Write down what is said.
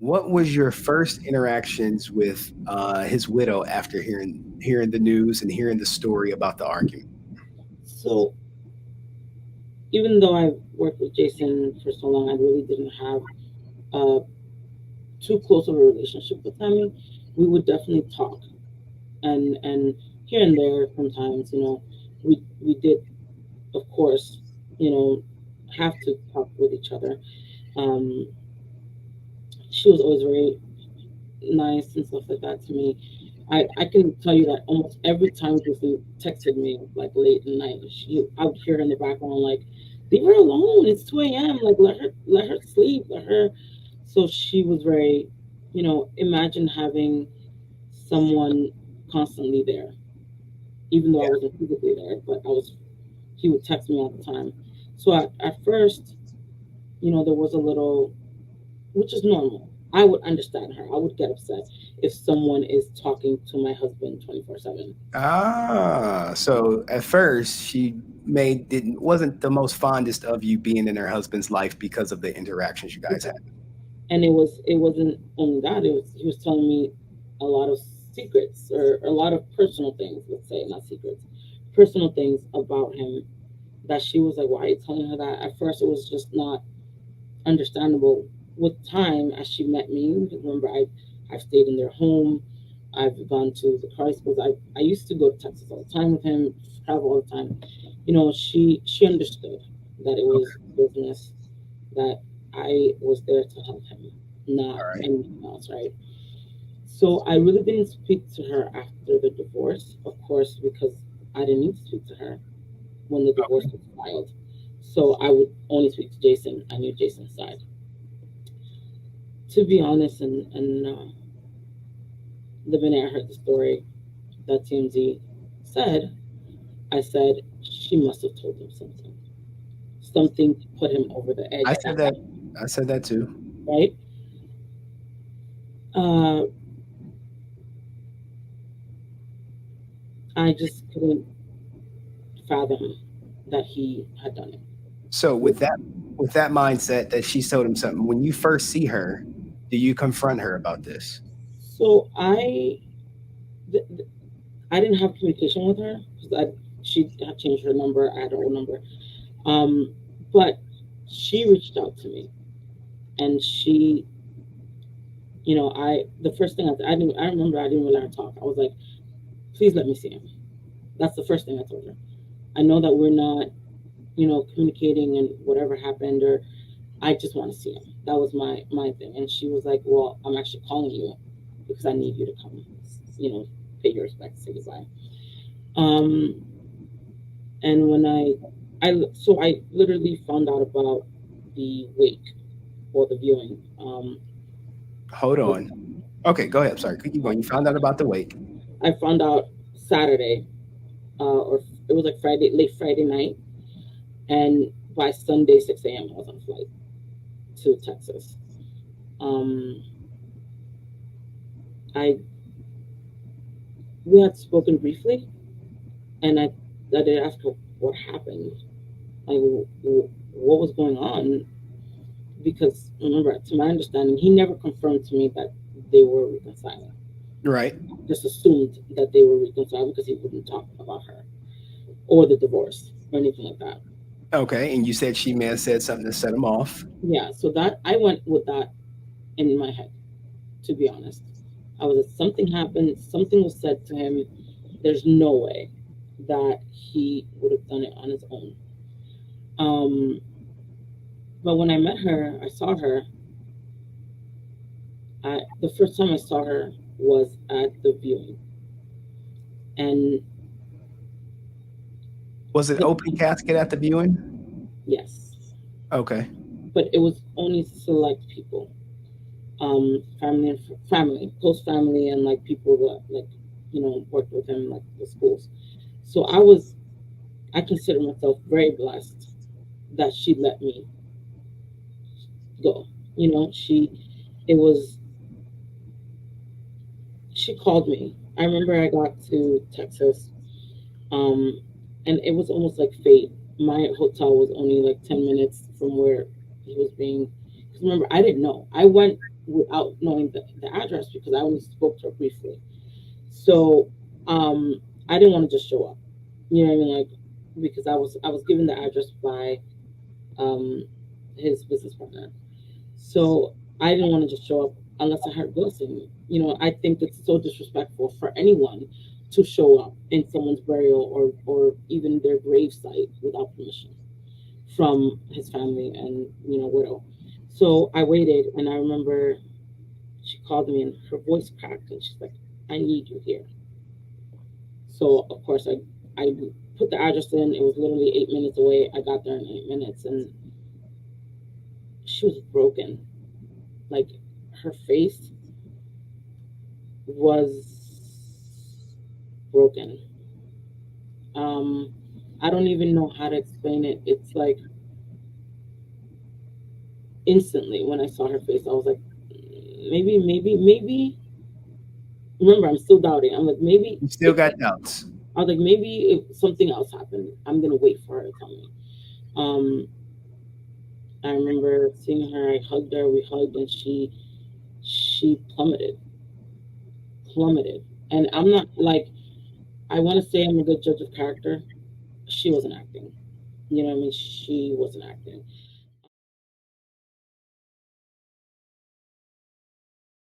What was your first interactions with his widow after hearing the news and hearing the story about the argument? So even though I worked with Jason for so long, I really didn't have uh, too close of a relationship with him. We would definitely talk, and here and there sometimes, we did, of course, you know, have to talk with each other. Um, she was always very nice and stuff like that to me. I can tell you that almost every time Jason texted me like late at night, I would hear her in the background like, "Leave her alone. It's 2 a.m. Like let her sleep. Let her." So she was very, imagine having someone constantly there, even though I wasn't physically there, but he would text me all the time. So at first, there was a little, which is normal. I would understand her. I would get upset if someone is talking to my husband 24/7. Ah, so at first she made didn't wasn't the most fondest of you being in her husband's life because of the interactions you guys had. And it wasn't only that. He was telling me a lot of secrets, or a lot of personal things. Let's say not secrets, personal things about him that she was like, "Why are you telling her that?" At first, it was just not understandable. With time, as she met me, because remember, I've stayed in their home. I've gone to the car schools. I used to go to Texas all the time with him, travel all the time. She understood that it was business, that I was there to help him, not All right. anything else, right? So I really didn't speak to her after the divorce, of course, because I didn't need to speak to her when the divorce was filed. So I would only speak to Jason. I knew Jason's side. To be honest, and the minute I heard the story that TMZ said, I said she must have told him something. Something put him over the edge I at said that, that. I said that too. right? Uh, I just couldn't fathom that he had done it. So with that mindset that she told him something, when you first see her, do you confront her about this? So th- th- I didn't have communication with her because she had changed her number. I had her old number. Um, but she reached out to me, and the first thing I remember I didn't really let her talk. I was like, please let me see him. That's the first thing I told her. I know that we're not, communicating and whatever happened, or I just want to see him. That was my thing. And she was like, well, I'm actually calling you because I need you to come, you know, pay your respects, say goodbye. Um, and when I literally found out about the wake or the viewing. Hold on. Okay, go ahead. I'm sorry. Keep going. You found out about the wake. I found out Saturday, or it was like Friday, late Friday night, and by Sunday 6 a.m. I was on a flight to Texas. Um, I We had spoken briefly, and I did ask her what happened, like what was going on, because remember, to my understanding, he never confirmed to me that they were reconciling. Right. Just assumed that they were reconciled because he wouldn't talk about her or the divorce or anything like that. Okay. And you said she may have said something to set him off. Yeah, so that I went with that in my head. To be honest, I was like, something happened, something was said to him. There's no way that he would have done it on his own. Um, but when I met her, I saw her. The first time I saw her was at the viewing, and Was it the open casket at the viewing? yes, Okay. but it was only select people, family, close family, and like people that like worked with him like the schools. So I consider myself very blessed that she let me go. It was she called me. I remember I got to Texas, um, and it was almost like fate. My hotel was only like 10 minutes from where he was being. Because remember, I didn't know. I went without knowing the address because I only spoke to her briefly. So I didn't want to just show up. You know what I mean? Like because I was given the address by um, his business partner. So I didn't want to just show up unless I had blessing. I think it's so disrespectful for anyone to show up in someone's burial or even their grave site without permission from his family and widow. So I waited, and I remember she called me, and her voice cracked, and she's like, "I need you here." So of course I put the address in. It was literally 8 minutes away. I got there in 8 minutes, and she was broken. Like her face was broken. Um, I don't even know how to explain it. It's like instantly when I saw her face, I was like, maybe. Remember, I'm still doubting. I'm like, maybe You still it. got doubts. I was like, maybe something else happened. I'm gonna wait for her to tell me. Um, I remember seeing her. I hugged her. We hugged, and she plummeted. And I'm not like I want to say I'm a good judge of character. She wasn't acting. You know what I mean? She wasn't acting.